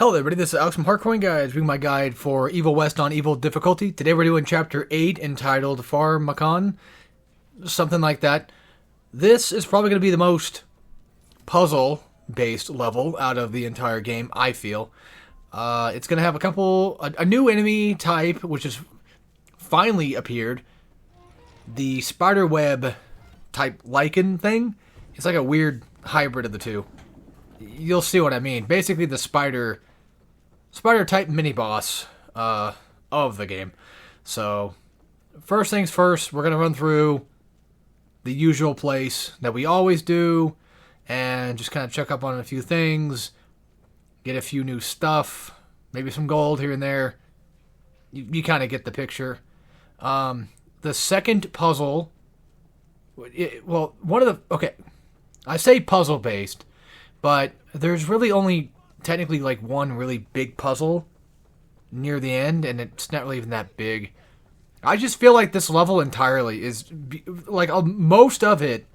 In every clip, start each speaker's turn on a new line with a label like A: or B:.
A: Hello everybody, this is Alex from Hardcoin Guides, reading my guide for Evil West on Evil difficulty. Today we're doing Chapter 8, entitled Pharmakon, something like that. This is probably going to be the most puzzle-based level out of the entire game, I feel. It's going to have a new enemy type, which has finally appeared. The spiderweb type lichen thing. It's like a weird hybrid of the two. You'll see what I mean. Basically, the spider type mini boss of the game. So, first things first, we're gonna run through the usual place that we always do, and just kind of check up on a few things, get a few new stuff, maybe some gold here and there. You kind of get the picture. The second puzzle, I say puzzle based. But there's really only technically like one really big puzzle near the end, and it's not really even that big. I just feel like this level entirely is, like, most of it,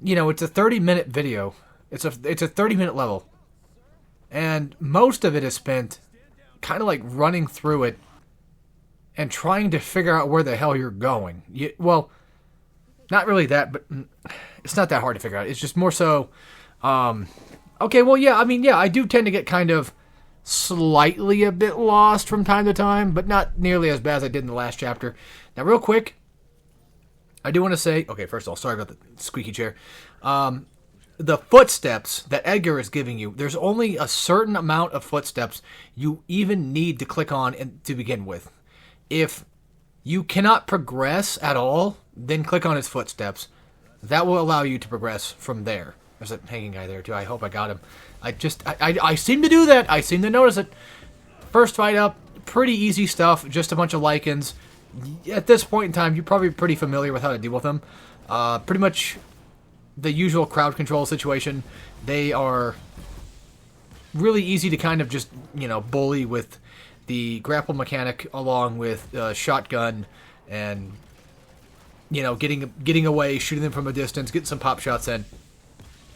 A: you know, it's a 30-minute video. It's a 30-minute level. And most of it is spent kind of like running through it and trying to figure out where the hell you're going. Well, not really that, but it's not that hard to figure out. It's just more so... I do tend to get kind of slightly a bit lost from time to time, but not nearly as bad as I did in the last chapter. Now, real quick, I do want to say, okay, first of all, sorry about the squeaky chair. The footsteps that Edgar is giving you, there's only a certain amount of footsteps you even need to click on to begin with. If you cannot progress at all, then click on his footsteps. That will allow you to progress from there. There's a hanging guy there, too. I hope I got him. I seem to do that. I seem to notice it. First fight up, pretty easy stuff. Just a bunch of lichens. At this point in time, you're probably pretty familiar with how to deal with them. Pretty much the usual crowd control situation. They are really easy to kind of just, bully with the grapple mechanic along with shotgun and, getting away, shooting them from a distance, getting some pop shots in.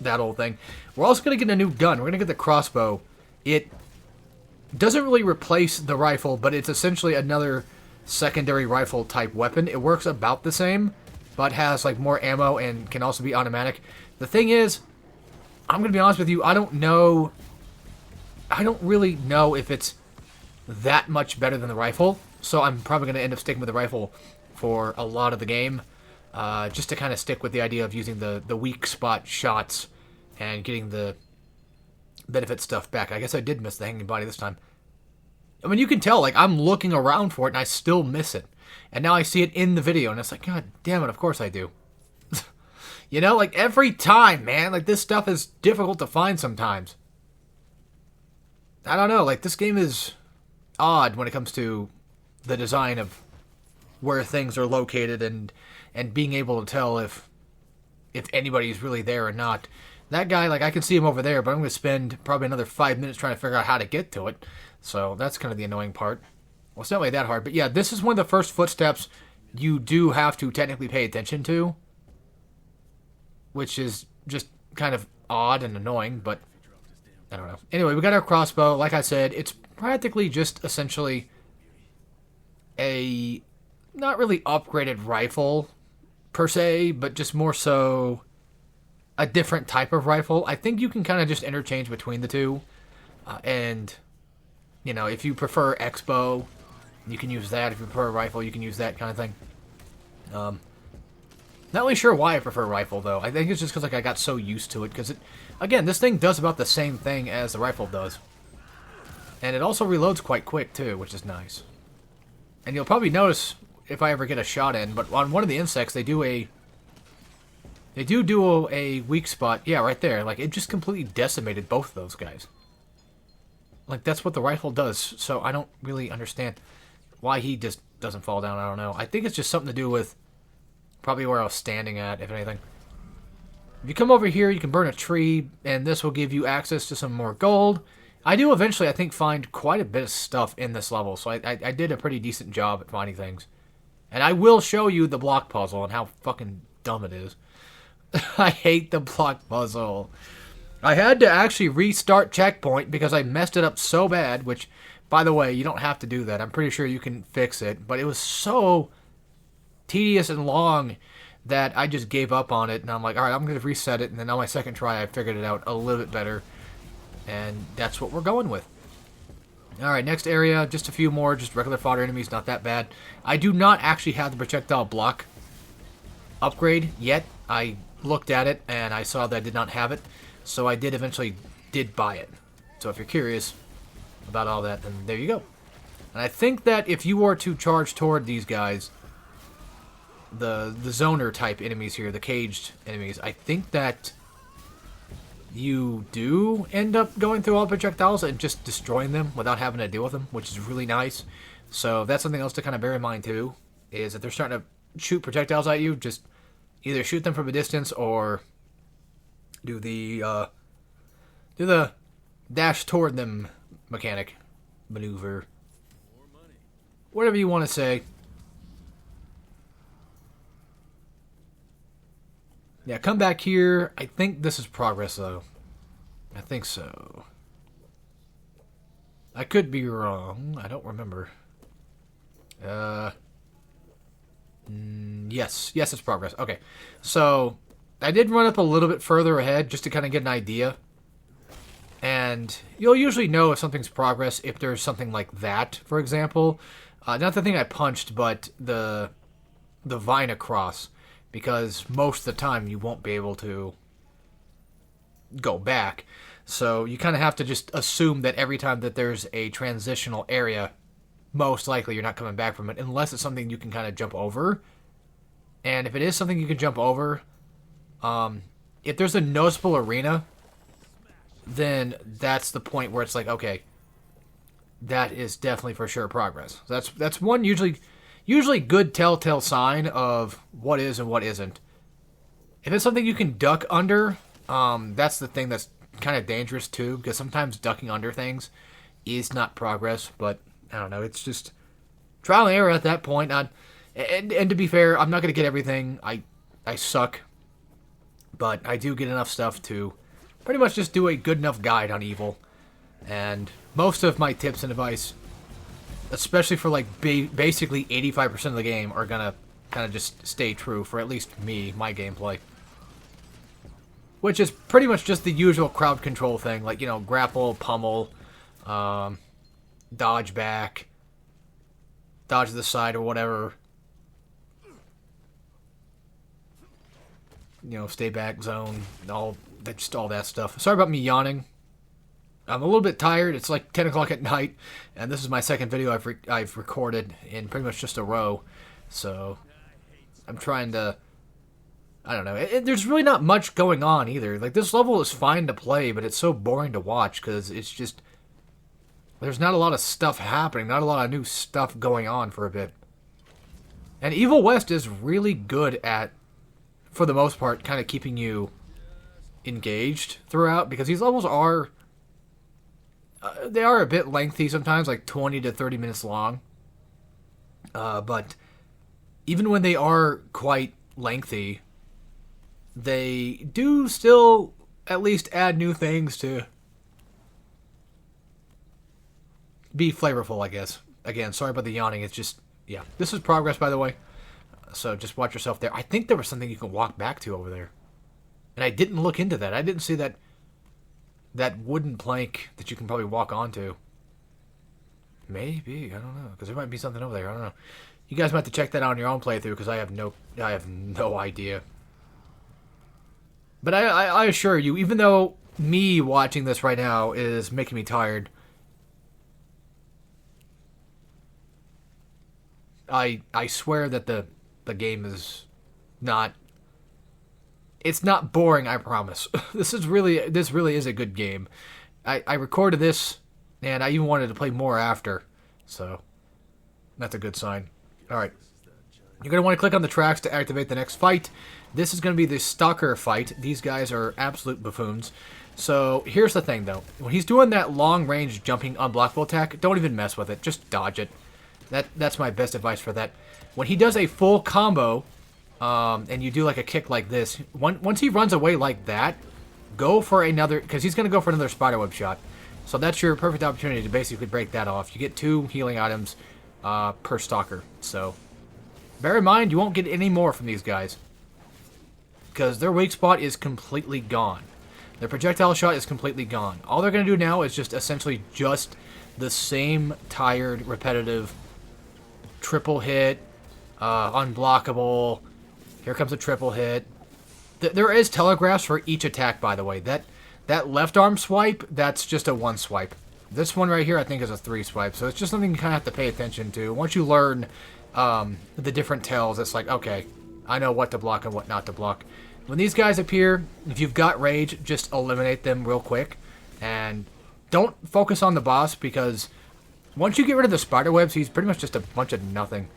A: That old thing. We're also going to get a new gun. We're going to get the crossbow. It doesn't really replace the rifle, but it's essentially another secondary rifle type weapon. It works about the same, but has like more ammo and can also be automatic. The thing is, I'm going to be honest with you, I don't really know if it's that much better than the rifle, so I'm probably going to end up sticking with the rifle for a lot of the game. Just to kind of stick with the idea of using the weak spot shots and getting the benefit stuff back. I guess I did miss the hanging body this time. I mean, you can tell, like, I'm looking around for it and I still miss it. And now I see it in the video and it's like, God damn it, of course I do. Like, every time, man, like, this stuff is difficult to find sometimes. I don't know, like, this game is odd when it comes to the design of where things are located and being able to tell if anybody's really there or not. That guy, like, I can see him over there, but I'm going to spend probably another 5 minutes trying to figure out how to get to it. So that's kind of the annoying part. Well, it's not really that hard. But yeah, this is one of the first footsteps you do have to technically pay attention to, which is just kind of odd and annoying, but I don't know. Anyway, we got our crossbow. Like I said, it's practically just essentially a not really upgraded rifle per se, but just more so a different type of rifle. I think you can kind of just interchange between the two. And, if you prefer X-bow, you can use that. If you prefer a rifle, you can use that kind of thing. Not really sure why I prefer rifle, though. I think it's just because I got so used to it. Because, again, this thing does about the same thing as the rifle does. And it also reloads quite quick, too, which is nice. And you'll probably notice if I ever get a shot in, but on one of the insects, they do a weak spot. Yeah, right there. Like, it just completely decimated both of those guys. Like, that's what the rifle does, so I don't really understand why he just doesn't fall down. I don't know. I think it's just something to do with probably where I was standing at, if anything. If you come over here, you can burn a tree, and this will give you access to some more gold. I do eventually, I think, find quite a bit of stuff in this level, so I did a pretty decent job at finding things. And I will show you the block puzzle and how fucking dumb it is. I hate the block puzzle. I had to actually restart checkpoint because I messed it up so bad, which, by the way, you don't have to do that. I'm pretty sure you can fix it, but it was so tedious and long that I just gave up on it, and I'm like, alright, I'm going to reset it, and then on my second try, I figured it out a little bit better, and that's what we're going with. Alright, next area, just a few more, just regular fodder enemies, not that bad. I do not actually have the projectile block upgrade yet. I looked at it, and I saw that I did not have it, so I eventually did buy it. So if you're curious about all that, then there you go. And I think that if you were to charge toward these guys, the zoner type enemies here, the caged enemies, I think that you do end up going through all projectiles and just destroying them without having to deal with them, which is really nice. So that's something else to kind of bear in mind too, is that they're starting to shoot projectiles at you, just either shoot them from a distance or do the dash toward them mechanic, maneuver, whatever you want to say. Yeah, come back here. I think this is progress, though. I think so. I could be wrong. I don't remember. Yes. Yes, it's progress. Okay. So, I did run up a little bit further ahead just to kind of get an idea. And you'll usually know if something's progress if there's something like that, for example. Not the thing I punched, but the vine across. Because most of the time you won't be able to go back. So you kind of have to just assume that every time that there's a transitional area, most likely you're not coming back from it, unless it's something you can kind of jump over. And if it is something you can jump over, if there's a noticeable arena, then that's the point where it's like, okay, that is definitely for sure progress. That's one usually good telltale sign of what is and what isn't. If it's something you can duck under, that's the thing that's kind of dangerous too, because sometimes ducking under things is not progress, but I don't know, it's just trial and error at that point. And to be fair, I'm not going to get everything. I suck, but I do get enough stuff to pretty much just do a good enough guide on evil. And most of my tips and advice, especially for like basically 85% of the game, are gonna kind of just stay true for at least me, my gameplay. Which is pretty much just the usual crowd control thing, like, you know, grapple, pummel, dodge back, dodge to the side or whatever. You know, stay back, zone, just all that stuff. Sorry about me yawning. I'm a little bit tired. It's like 10 o'clock at night, and this is my second video I've recorded in pretty much just a row. So I'm trying to, I don't know. There's really not much going on either. Like, this level is fine to play, but it's so boring to watch because it's just, there's not a lot of stuff happening, not a lot of new stuff going on for a bit. And Evil West is really good at, for the most part, kind of keeping you engaged throughout, because these levels are, they are a bit lengthy sometimes, like 20 to 30 minutes long. But even when they are quite lengthy, they do still at least add new things to be flavorful, I guess. Again, sorry about the yawning. It's just, yeah. This is progress, by the way. So just watch yourself there. I think there was something you can walk back to over there. And I didn't look into that. I didn't see that wooden plank that you can probably walk onto. Maybe, I don't know, because there might be something over there. I don't know. You guys might have to check that out on your own playthrough, because I have no idea. But I assure you, even though me watching this right now is making me tired, I swear that the game is not. It's not boring, I promise. This really is a good game. I recorded this, and I even wanted to play more after, so that's a good sign. Alright. You're going to want to click on the tracks to activate the next fight. This is going to be the Stalker fight. These guys are absolute buffoons. So, here's the thing, though. When he's doing that long-range jumping unblockable attack, don't even mess with it. Just dodge it. That's my best advice for that. When he does a full combo, and you do like a kick like this, once he runs away like that, go for another, because he's going to go for another spiderweb shot. So that's your perfect opportunity to basically break that off. You get 2 healing items per stalker. So bear in mind, you won't get any more from these guys, because their weak spot is completely gone. Their projectile shot is completely gone. All they're going to do now is just essentially just the same tired, repetitive triple hit, unblockable. Here comes a triple hit. There is telegraphs for each attack, by the way. That left arm swipe, that's just a 1 swipe. This one right here, I think, is a 3 swipe. So it's just something you kind of have to pay attention to. Once you learn the different tells, it's like, okay, I know what to block and what not to block. When these guys appear, if you've got rage, just eliminate them real quick. And don't focus on the boss, because once you get rid of the spiderwebs, he's pretty much just a bunch of nothing.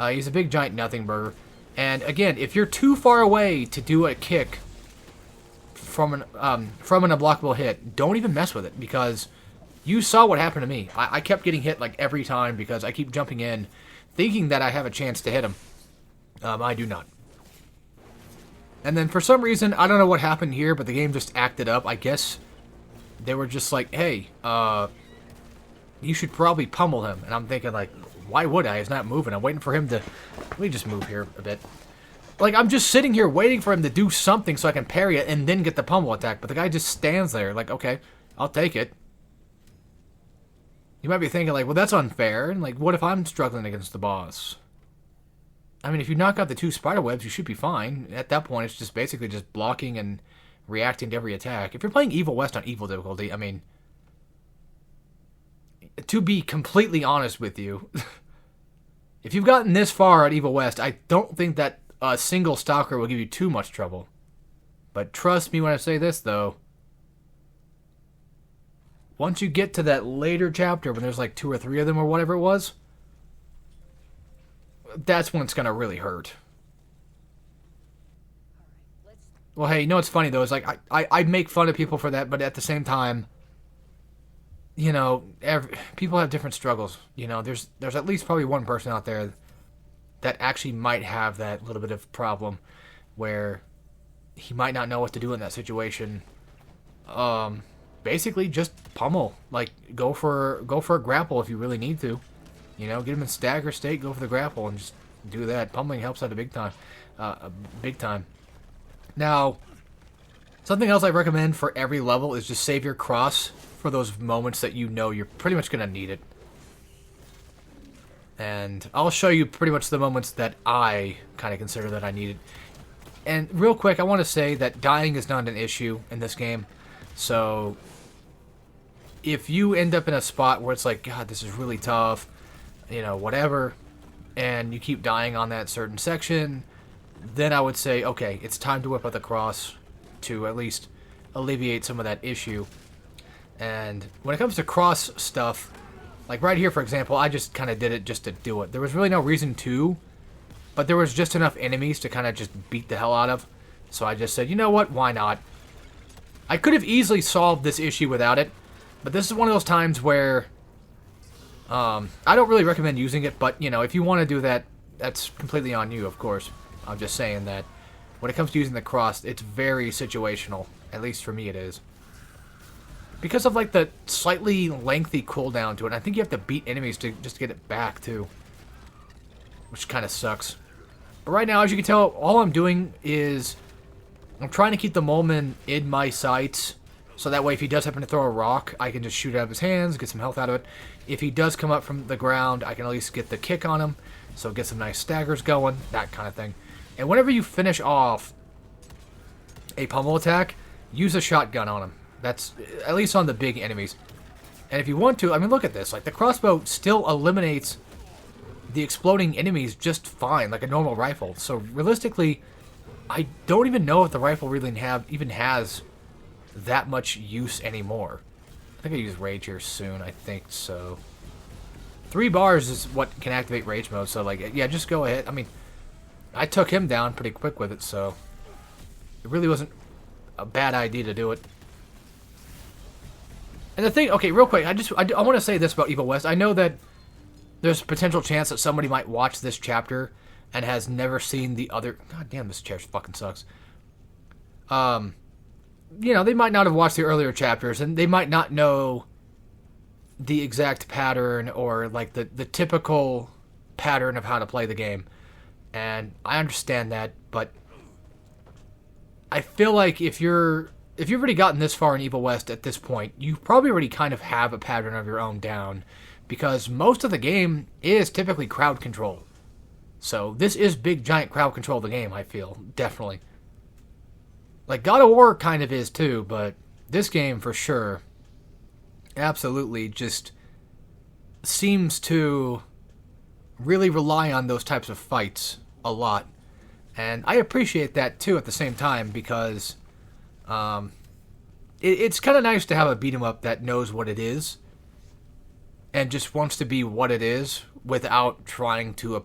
A: He's a big giant nothing burger. And again, if you're too far away to do a kick from an unblockable hit, don't even mess with it, because you saw what happened to me. I kept getting hit like every time because I keep jumping in thinking that I have a chance to hit him. I do not. And then for some reason, I don't know what happened here, but the game just acted up. I guess they were just like, hey, you should probably pummel him. And I'm thinking, like, why would I? He's not moving. I'm waiting for him to... Let me just move here a bit. Like, I'm just sitting here waiting for him to do something so I can parry it and then get the pummel attack. But the guy just stands there like, okay, I'll take it. You might be thinking, like, well, that's unfair. And, like, what if I'm struggling against the boss? I mean, if you knock out the 2 spiderwebs, you should be fine. At that point, it's just basically just blocking and reacting to every attack. If you're playing Evil West on Evil difficulty, I mean... To be completely honest with you, if you've gotten this far at Evil West, I don't think that a single stalker will give you too much trouble. But trust me when I say this, though. Once you get to that later chapter, when there's like 2 or 3 of them or whatever it was, that's when it's going to really hurt. Well, hey, you know what's funny, though? Is like, I make fun of people for that, but at the same time... You know, people have different struggles. You know, there's at least probably one person out there that actually might have that little bit of problem where he might not know what to do in that situation. Basically, just pummel. Like, go for a grapple if you really need to. You know, get him in stagger state, go for the grapple, and just do that. Pummeling helps out a big time. Big time. Now, something else I recommend for every level is just save your cross for those moments that you know you're pretty much going to need it. And I'll show you pretty much the moments that I kind of consider that I need it. And real quick, I want to say that dying is not an issue in this game. So if you end up in a spot where it's like, God, this is really tough, you know, whatever, and you keep dying on that certain section, then I would say, okay, it's time to whip out the cross to at least alleviate some of that issue. And when it comes to cross stuff, like right here, for example, I just kind of did it just to do it. There was really no reason to, but there was just enough enemies to kind of just beat the hell out of. So I just said, you know what, why not? I could have easily solved this issue without it, but this is one of those times where I don't really recommend using it, but, you know, if you want to do that, that's completely on you, of course. I'm just saying that when it comes to using the cross, it's very situational. At least for me it is. Because of, like, the slightly lengthy cooldown to it, I think you have to beat enemies to just get it back, too. Which kind of sucks. But right now, as you can tell, all I'm doing is I'm trying to keep the Moleman in my sights, so that way if he does happen to throw a rock, I can just shoot it out of his hands, get some health out of it. If he does come up from the ground, I can at least get the kick on him, so get some nice staggers going, that kind of thing. And whenever you finish off a pummel attack, use a shotgun on him. That's at least on the big enemies. And if you want to, I mean, look at this. Like, the crossbow still eliminates the exploding enemies just fine, like a normal rifle. So, realistically, I don't even know if the rifle really even has that much use anymore. I think I use rage here soon. I think so. 3 bars is what can activate rage mode. So, like, yeah, just go ahead. I mean, I took him down pretty quick with it, so it really wasn't a bad idea to do it. And the thing, okay, real quick, I want to say this about Evil West. I know that there's a potential chance that somebody might watch this chapter and has never seen the other... God damn, this chair fucking sucks. they might not have watched the earlier chapters, and they might not know the exact pattern or like the typical pattern of how to play the game. And I understand that, but I feel like if you've already gotten this far in Evil West at this point, you probably already kind of have a pattern of your own down, because most of the game is typically crowd control. So this is big giant crowd control of the game, I feel, definitely. Like God of War kind of is too, but this game for sure absolutely just seems to really rely on those types of fights a lot. And I appreciate that too at the same time, because it's kind of nice to have a beat 'em up that knows what it is and just wants to be what it is without trying to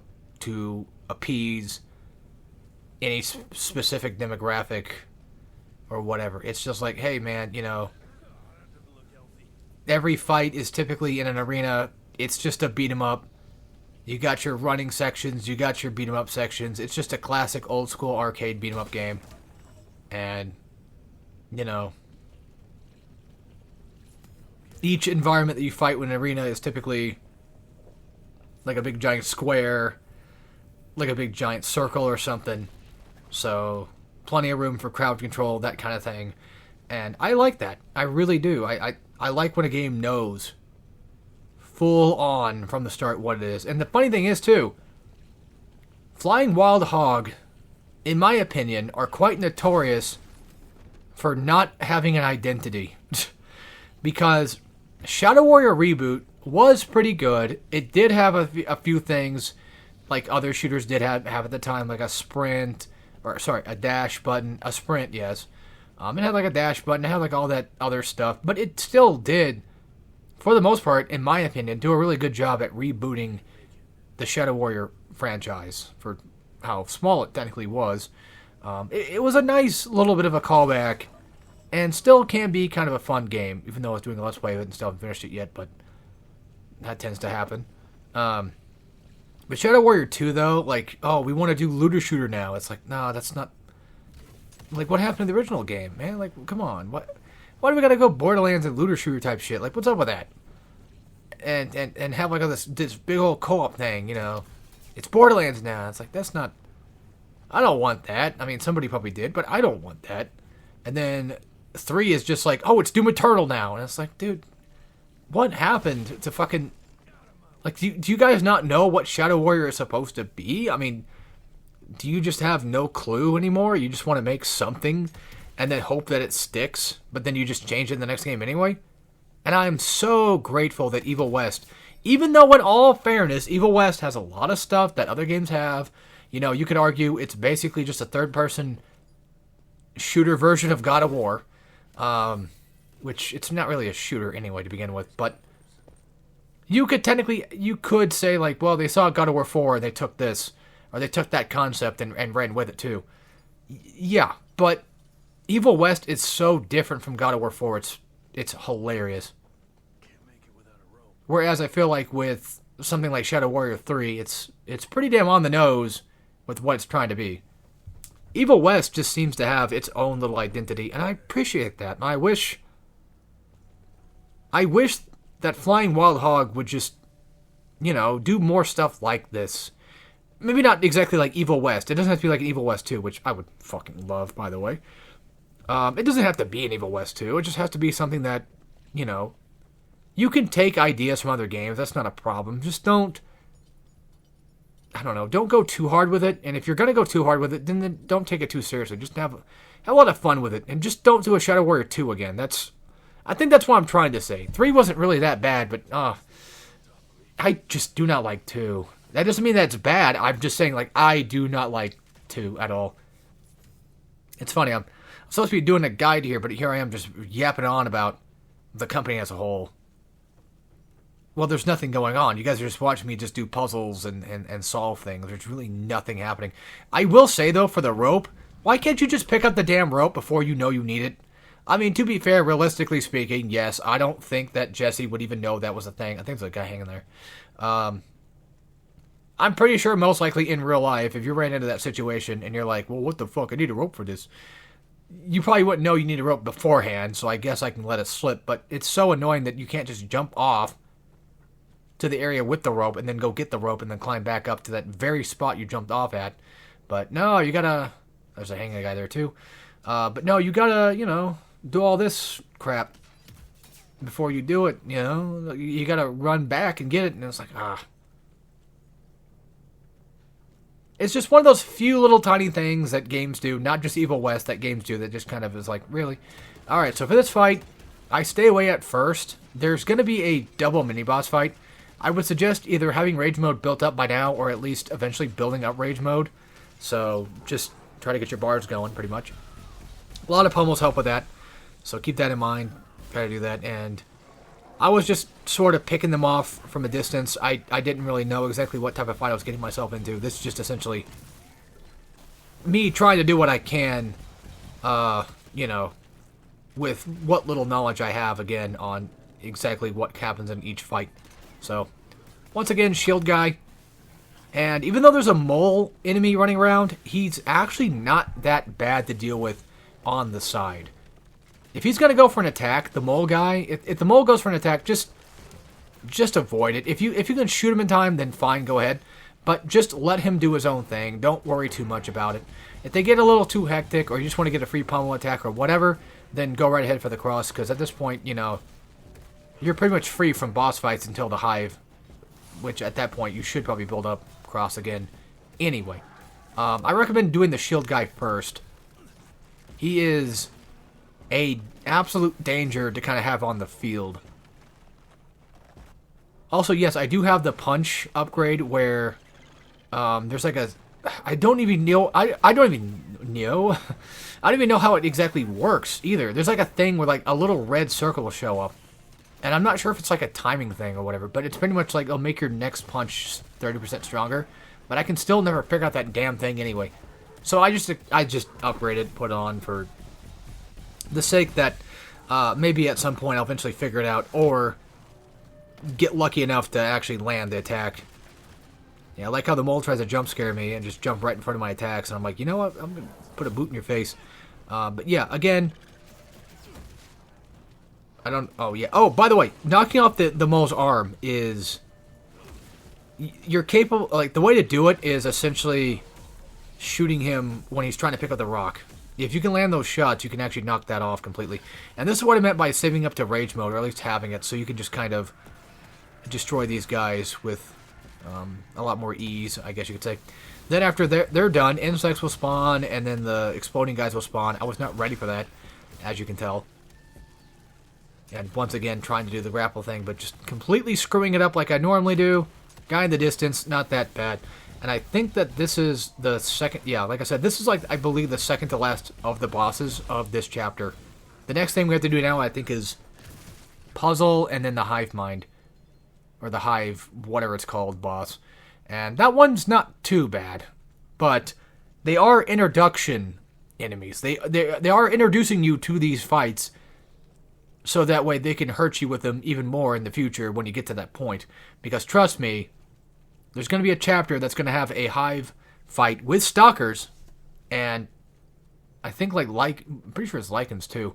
A: appease any specific demographic or whatever. It's just like, hey man, every fight is typically in an arena. It's just a beat 'em up. You got your running sections, you got your beat 'em up sections. It's just a classic old school arcade beat 'em up game. And each environment that you fight in an arena is typically like a big giant square, like a big giant circle or something. So plenty of room for crowd control, that kind of thing. And I like that. I really do. I like when a game knows full on from the start what it is. And the funny thing is too, Flying Wild Hog, in my opinion, are quite notorious for not having an identity. Because Shadow Warrior Reboot was pretty good. It did have a few things like other shooters did have at the time, like a dash button, a sprint, yes. It had like a dash button, it had like all that other stuff, but it still did, for the most part, in my opinion, do a really good job at rebooting the Shadow Warrior franchise for how small it technically was. It was a nice little bit of a callback, and still can be kind of a fun game, even though I was doing a Let's Play of it and still haven't finished it yet, but that tends to happen. But Shadow Warrior 2, though, like, oh, we want to do looter shooter now. It's like, nah, that's not... Like, what happened to the original game, man? Like, come on. Why do we gotta go Borderlands and looter shooter type shit? Like, what's up with that? And have, like, all this big old co-op thing, It's Borderlands now. It's like, that's not... I don't want that. I mean, somebody probably did, but I don't want that. And then 3 is just like, oh, it's Doom Eternal now. And it's like, dude, what happened to fucking... Like, do you guys not know what Shadow Warrior is supposed to be? I mean, do you just have no clue anymore? You just want to make something and then hope that it sticks, but then you just change it in the next game anyway? And I am so grateful that Evil West, even though in all fairness, Evil West has a lot of stuff that other games have. You could argue it's basically just a third-person shooter version of God of War, which it's not really a shooter anyway to begin with, but you could say, like, well, they saw God of War 4 and they took this, or they took that concept and ran with it too. Yeah, but Evil West is so different from God of War 4, it's hilarious. Whereas I feel like with something like Shadow Warrior 3, it's pretty damn on the nose with what it's trying to be. Evil West just seems to have its own little identity, and I appreciate that. I wish that Flying Wild Hog would just, do more stuff like this. Maybe not exactly like Evil West. It doesn't have to be like an Evil West 2, which I would fucking love, by the way. It doesn't have to be an Evil West 2. It just has to be something that, you can take ideas from other games. That's not a problem. Just don't go too hard with it. And if you're going to go too hard with it, then don't take it too seriously. Just have a lot of fun with it. And just don't do a Shadow Warrior 2 again. I think that's what I'm trying to say. 3 wasn't really that bad, but I just do not like 2. That doesn't mean that it's bad. I'm just saying, like, I do not like 2 at all. It's funny. I'm supposed to be doing a guide here, but here I am just yapping on about the company as a whole. Well, there's nothing going on. You guys are just watching me just do puzzles and solve things. There's really nothing happening. I will say, though, for the rope, why can't you just pick up the damn rope before you know you need it? I mean, to be fair, realistically speaking, yes, I don't think that Jesse would even know that was a thing. I think there's a guy hanging there. I'm pretty sure most likely in real life, if you ran into that situation and you're like, well, what the fuck, I need a rope for this. you probably wouldn't know you need a rope beforehand, so I guess I can let it slip. But it's so annoying that you can't just jump off to the area with the rope and then go get the rope and then climb back up to that very spot you jumped off at. But no, you gotta... There's a hanging guy there too. But no, you gotta, do all this crap before you do it, You gotta run back and get it, and it's like, It's just one of those few little tiny things that games do, not just Evil West, that games do, that just kind of is like, really? Alright, so for this fight, I stay away at first. There's gonna be a double mini-boss fight. I would suggest either having Rage Mode built up by now, or at least eventually building up Rage Mode. So, just try to get your bars going, pretty much. A lot of pummels help with that, so keep that in mind. Try to do that, and I was just sort of picking them off from a distance. I didn't really know exactly what type of fight I was getting myself into. This is just essentially me trying to do what I can, with what little knowledge I have, again, on exactly what happens in each fight. So, once again, shield guy. And even though there's a mole enemy running around, he's actually not that bad to deal with on the side. If he's going to go for an attack, the mole guy, if the mole goes for an attack, just avoid it. If you can shoot him in time, then fine, go ahead. But just let him do his own thing. Don't worry too much about it. If they get a little too hectic, or you just want to get a free pummel attack or whatever, then go right ahead for the cross, because at this point, you're pretty much free from boss fights until the Hive, which at that point you should probably build up cross again anyway. I recommend doing the shield guy first. He is a absolute danger to kind of have on the field. Also, yes, I do have the punch upgrade where there's like a... I don't even know... I don't even know... I don't even know how it exactly works either. There's like a thing where like a little red circle will show up. And I'm not sure if it's like a timing thing or whatever, but it's pretty much like it'll make your next punch 30% stronger. But I can still never figure out that damn thing anyway. So I just upgraded, put it on for the sake that maybe at some point I'll eventually figure it out, or get lucky enough to actually land the attack. Yeah, I like how the mole tries to jump scare me and just jump right in front of my attacks, and I'm like, you know what, I'm going to put a boot in your face. But yeah, again... Oh, yeah. Oh, by the way, knocking off the mole's arm is... You're capable... Like, the way to do it is essentially shooting him when he's trying to pick up the rock. If you can land those shots, you can actually knock that off completely. And this is what I meant by saving up to Rage Mode, or at least having it, so you can just kind of destroy these guys with a lot more ease, I guess you could say. Then after they're done, insects will spawn, and then the exploding guys will spawn. I was not ready for that, as you can tell. And once again, trying to do the grapple thing, but just completely screwing it up like I normally do. Guy in the distance, not that bad. And I think that this is the second... Yeah, like I said, this is like, I believe, the second to last of the bosses of this chapter. The next thing we have to do now, I think, is puzzle and then the Hive Mind. Or the Hive, whatever it's called, boss. And that one's not too bad. But they are introduction enemies. They are introducing you to these fights, so that way they can hurt you with them even more in the future when you get to that point. Because trust me, there's going to be a chapter that's going to have a Hive fight with Stalkers, and I think I'm pretty sure it's Lycans too.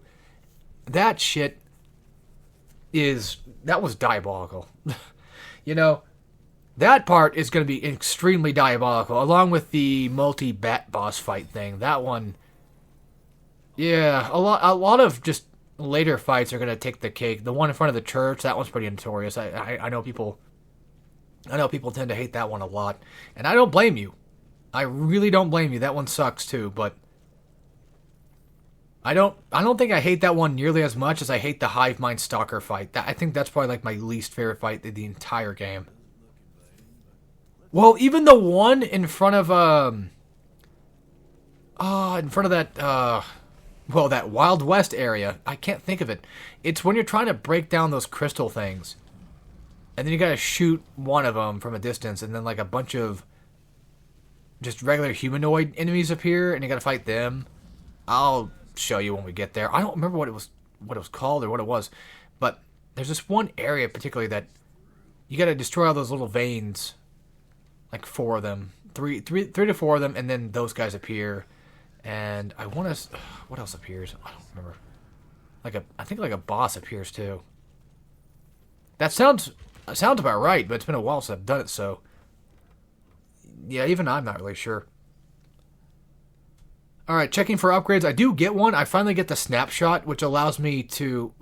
A: That shit that was diabolical. That part is going to be extremely diabolical, along with the multi-bat boss fight thing. That one, yeah, a lot of just later fights are going to take the cake. The one in front of the church, that one's pretty notorious. I know people tend to hate that one a lot, and I don't blame you. I really don't blame you. That one sucks too, but I don't think I hate that one nearly as much as I hate the Hive Mind Stalker fight. I think that's probably like my least favorite fight in the entire game. Well, even the one in front of that Wild West area, I can't think of it. It's when you're trying to break down those crystal things. And then you gotta shoot one of them from a distance, and then like a bunch of just regular humanoid enemies appear, and you gotta fight them. I'll show you when we get there. I don't remember what it was called or what it was, but there's this one area particularly that you gotta destroy all those little veins, like 4 of them, three to 4 of them, and then those guys appear. And I want to... What else appears? I don't remember. I think like a boss appears too. That sounds about right, but it's been a while since I've done it, so... Yeah, even I'm not really sure. Alright, checking for upgrades. I do get one. I finally get the snapshot, which allows me to...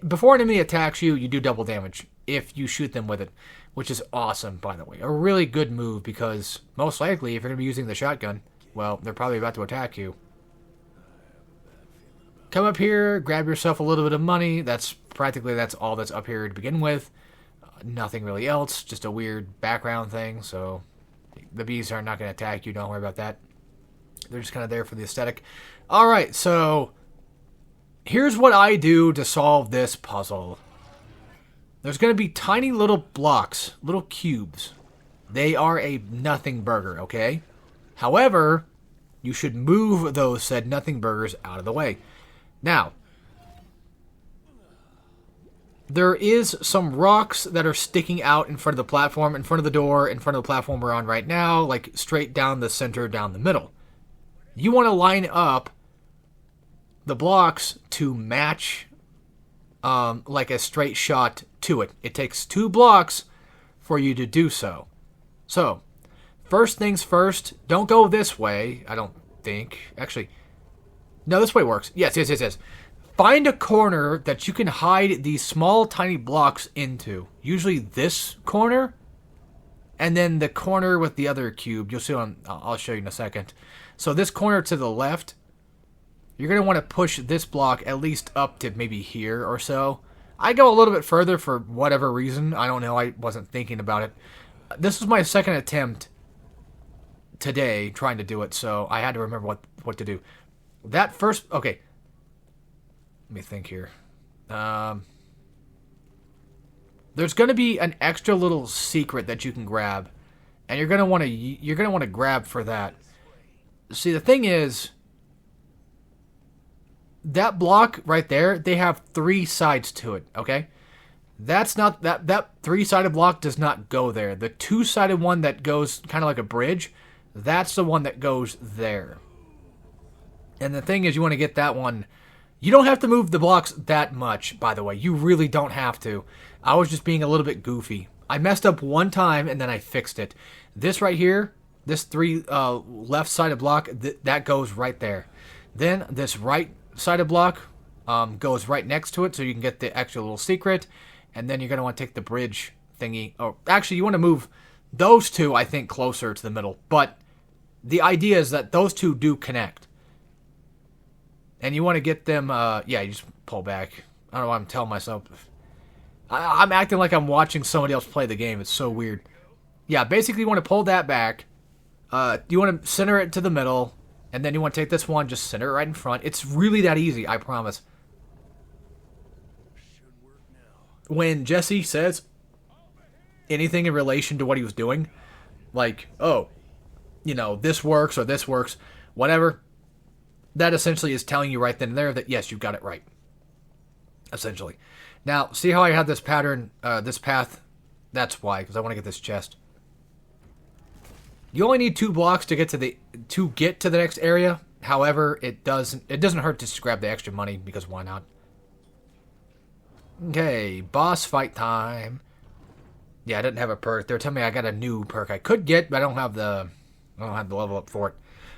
A: before an enemy attacks you, you do double damage if you shoot them with it, which is awesome, by the way. A really good move, because most likely, if you're going to be using the shotgun, well, they're probably about to attack you. Come up here, grab yourself a little bit of money. That's all that's up here to begin with. Nothing really else, just a weird background thing, so the bees are not going to attack you, don't worry about that. They're just kind of there for the aesthetic. Alright, so here's what I do to solve this puzzle. There's going to be tiny little blocks, little cubes. They are a nothing burger, okay? However, you should move those said nothing burgers out of the way. Now, there is some rocks that are sticking out in front of the platform, in front of the door, in front of the platform we're on right now, like straight down the center, down the middle. You want to line up the blocks to match like a straight shot to it. It takes 2 blocks for you to do so. So, first things first, don't go this way, I don't think. Actually, no, this way works. Yes. Find a corner that you can hide these small, tiny blocks into. Usually this corner, and then the corner with the other cube. You'll see I'll show you in a second. So this corner to the left, you're going to want to push this block at least up to maybe here or so. I go a little bit further for whatever reason. I don't know. I wasn't thinking about it. This was my second attempt today trying to do it, so I had to remember what to do. That first... Okay. Let me think here. There's going to be an extra little secret that you can grab, and you're going to want to grab for that. See, the thing is, that block right there, they have 3 sides to it, okay? That's not... That 3-sided block does not go there. The 2-sided one that goes kind of like a bridge, that's the one that goes there. And the thing is, you want to get that one... You don't have to move the blocks that much, by the way. You really don't have to. I was just being a little bit goofy. I messed up one time, and then I fixed it. This right here, this 3 left-sided block, that goes right there. Then this right-sided block goes right next to it, so you can get the extra little secret. And then you're going to want to take the bridge thingy. Oh, actually, you want to move those 2, I think, closer to the middle. But the idea is that those 2 do connect. And you want to get them, yeah, you just pull back. I don't know why I'm telling myself. I'm acting like I'm watching somebody else play the game. It's so weird. Yeah, basically you want to pull that back. You want to center it to the middle. And then you want to take this one, just center it right in front. It's really that easy, I promise. When Jesse says anything in relation to what he was doing, like, oh, you know, this works or this works, whatever, that essentially is telling you right then and there that, yes, you got it right. Essentially. Now, see how I have this pattern, this path? That's why, because I want to get this chest. You only need 2 blocks to get to the next area. However, it doesn't hurt to just grab the extra money, because why not? Okay, boss fight time. Yeah, I didn't have a perk. They're telling me I got a new perk I could get, but I don't have the level up for it.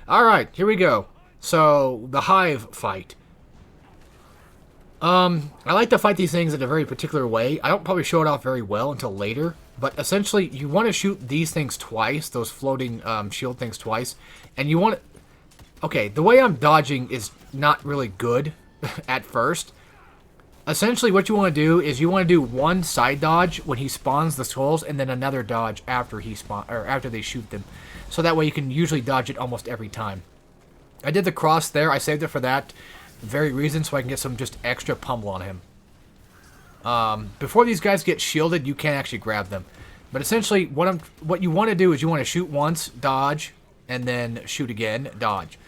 A: All right, here we go. So, the hive fight. I like to fight these things in a very particular way. I don't probably show it off very well until later, but essentially, you want to shoot these things twice, those floating shield things twice, and you want to... Okay, the way I'm dodging is not really good at first. Essentially, what you want to do is you want to do one side dodge when he spawns the skulls, and then another dodge after after they shoot them. So that way you can usually dodge it almost every time. I did the cross there. I saved it for that very reason, so I can get some just extra pummel on him. Before these guys get shielded, you can't actually grab them. But essentially, what you want to do is you want to shoot once, dodge, and then shoot again, dodge.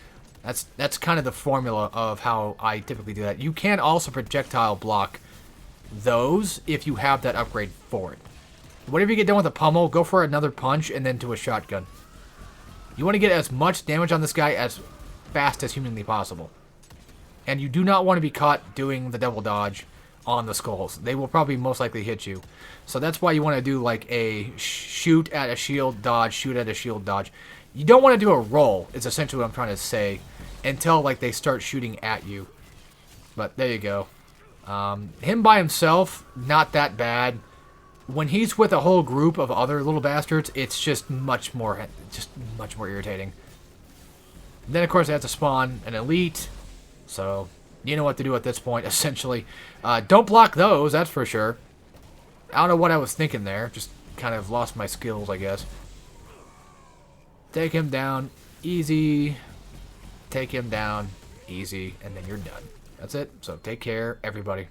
A: That's kind of the formula of how I typically do that. You can also projectile block those if you have that upgrade for it. Whenever you get done with a pummel, go for another punch and then to a shotgun. You want to get as much damage on this guy as fast as humanly possible. And you do not want to be caught doing the double dodge on the skulls. They will probably most likely hit you. So that's why you want to do like a shoot at a shield dodge, shoot at a shield dodge. You don't want to do a roll, is essentially what I'm trying to say, until like they start shooting at you. But there you go. Him by himself, not that bad. When he's with a whole group of other little bastards, it's just much more irritating. Then of course I have to spawn an elite. So, you know what to do at this point, essentially. Don't block those, that's for sure. I don't know what I was thinking there. Just kind of lost my skills, I guess. Take him down, easy. Take him down, easy, and then you're done. That's it. So take care, everybody.